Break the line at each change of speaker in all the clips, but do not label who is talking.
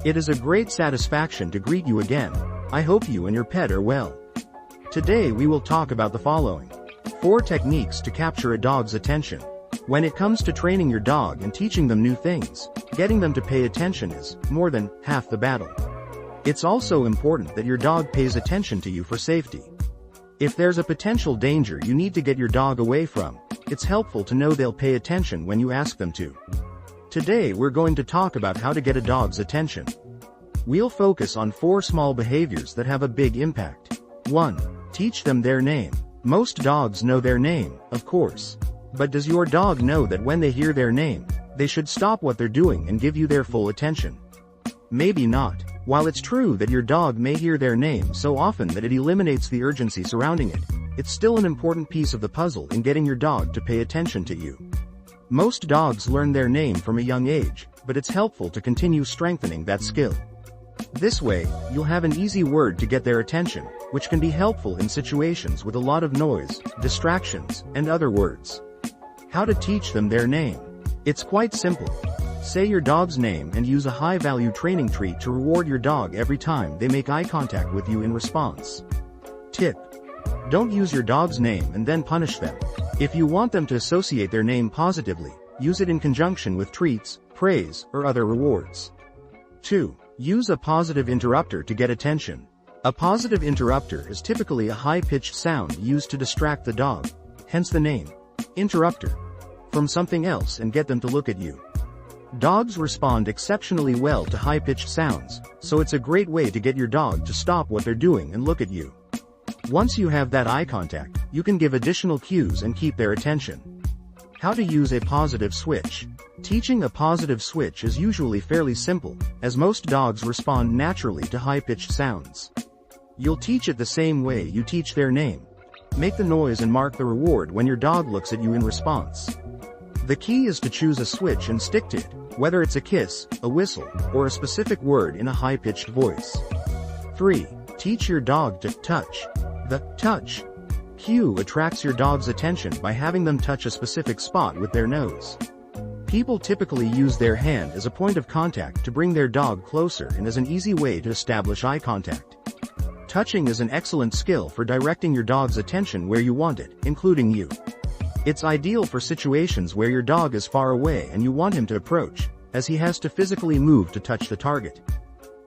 It is a great satisfaction to greet you again. I hope you and your pet are well. Today we will talk about the following 4 techniques to capture a dog's attention. When it comes to training your dog and teaching them new things, getting them to pay attention is more than half the battle. It's also important that your dog pays attention to you for safety. If there's a potential danger you need to get your dog away from, it's helpful to know they'll pay attention when you ask them to. Today we're going to talk about how to get a dog's attention. We'll focus on 4 small behaviors that have a big impact. 1. Teach them their name. Most dogs know their name, of course. But does your dog know that when they hear their name, they should stop what they're doing and give you their full attention? Maybe not. While it's true that your dog may hear their name so often that it eliminates the urgency surrounding it, it's still an important piece of the puzzle in getting your dog to pay attention to you. Most dogs learn their name from a young age, but it's helpful to continue strengthening that skill. This way, you'll have an easy word to get their attention, which can be helpful in situations with a lot of noise, distractions, and other words. How to teach them their name. It's quite simple. Say your dog's name and use a high-value training treat to reward your dog every time they make eye contact with you in response. Tip: don't use your dog's name and then punish them. If you want them to associate their name positively, use it in conjunction with treats, praise, or other rewards. 2. Use a positive interrupter to get attention. A positive interrupter is typically a high-pitched sound used to distract the dog, hence the name, interrupter, from something else and get them to look at you. Dogs respond exceptionally well to high-pitched sounds, so it's a great way to get your dog to stop what they're doing and look at you. Once you have that eye contact, you can give additional cues and keep their attention. How to use a positive switch. Teaching a positive switch is usually fairly simple, as most dogs respond naturally to high-pitched sounds. You'll teach it the same way you teach their name. Make the noise and mark the reward when your dog looks at you in response. The key is to choose a switch and stick to it, whether it's a kiss, a whistle, or a specific word in a high-pitched voice. 3. Teach your dog to touch. The touch cue attracts your dog's attention by having them touch a specific spot with their nose. People typically use their hand as a point of contact to bring their dog closer and as an easy way to establish eye contact. Touching is an excellent skill for directing your dog's attention where you want it, including you. It's ideal for situations where your dog is far away and you want him to approach, as he has to physically move to touch the target.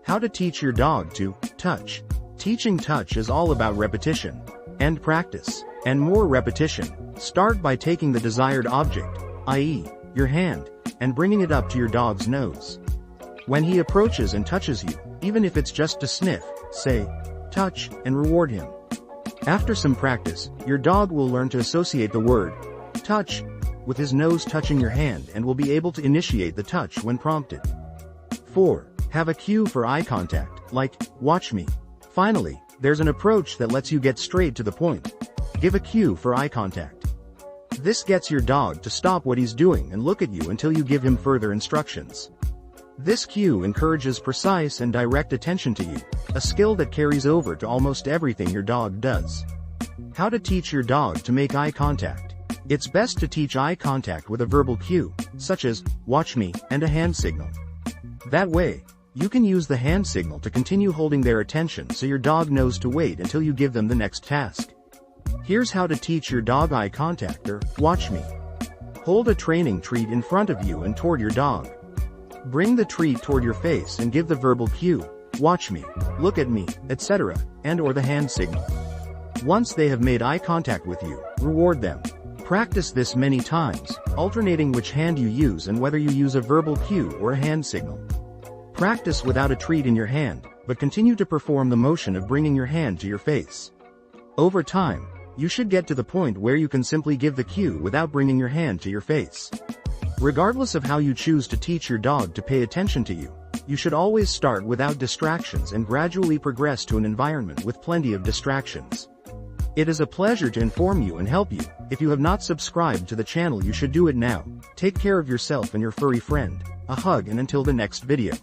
How to teach your dog to touch. Teaching touch is all about repetition and practice, and more repetition. Start by taking the desired object, i.e., your hand, and bringing it up to your dog's nose. When he approaches and touches you, even if it's just to sniff, say, touch, and reward him. After some practice, your dog will learn to associate the word touch with his nose touching your hand and will be able to initiate the touch when prompted. 4. Have a cue for eye contact, like, watch me. Finally, there's an approach that lets you get straight to the point. Give a cue for eye contact. This gets your dog to stop what he's doing and look at you until you give him further instructions. This cue encourages precise and direct attention to you, a skill that carries over to almost everything your dog does. How to teach your dog to make eye contact. It's best to teach eye contact with a verbal cue, such as, watch me, and a hand signal. That way, you can use the hand signal to continue holding their attention so your dog knows to wait until you give them the next task. Here's how to teach your dog eye contact or watch me. Hold a training treat in front of you and toward your dog. Bring the treat toward your face and give the verbal cue, watch me, look at me, etc., and/or the hand signal. Once they have made eye contact with you, reward them. Practice this many times, alternating which hand you use and whether you use a verbal cue or a hand signal. Practice without a treat in your hand, but continue to perform the motion of bringing your hand to your face. Over time, you should get to the point where you can simply give the cue without bringing your hand to your face. Regardless of how you choose to teach your dog to pay attention to you, you should always start without distractions and gradually progress to an environment with plenty of distractions. It is a pleasure to inform you and help you. If you have not subscribed to the channel, you should do it now. Take care of yourself and your furry friend. A hug and until the next video.